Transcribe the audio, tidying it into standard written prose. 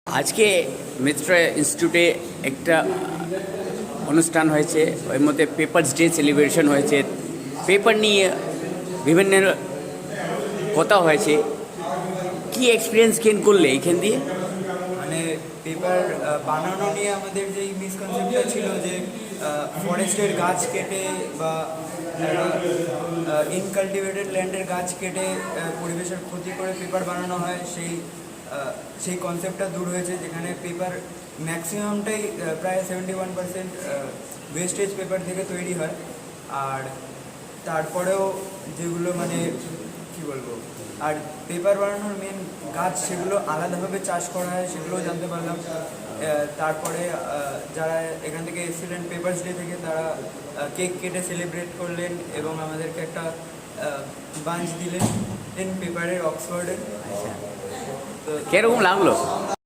আজকে মিত্র ইনস্টিটিউটে একটা অনুষ্ঠান হয়েছে, ওর মধ্যে পেপারস ডে সেলিব্রেশন হয়েছে। পেপার নিয়ে বিভিন্ন কথা হয়েছে। কি এক্সপিরিয়েন্স গেইন করলে এইখান দিয়ে? মানে পেপার বানানো নিয়ে আমাদের যে মিসকনসেপ্টটা ছিল যে ফরেস্টের গাছ কেটে বা ইনকালটিভেটেড ল্যান্ডের গাছ কেটে পরিবেশের ক্ষতি করে পেপার বানানো হয়, সেই কনসেপ্টটা দূর হয়েছে। যেখানে পেপার ম্যাক্সিমামটাই প্রায় 71% ওয়েস্টেজ পেপার থেকে তৈরি হয়। আর তারপরেও যেগুলো মানে কি বলবো, আর পেপার বানানোর মেন গাছ সেগুলো আলাদাভাবে চাষ করা হয়, সেগুলোও জানতে পারলাম। তারপরে যারা এখান থেকে এসেছিলেন পেপারস ডে থেকে, তারা কেক কেটে সেলিব্রেট করলেন এবং আমাদেরকে একটা বাঞ্চ দিলেন পেপারের অক্সফোর্ডের। কিরকম লাগলো?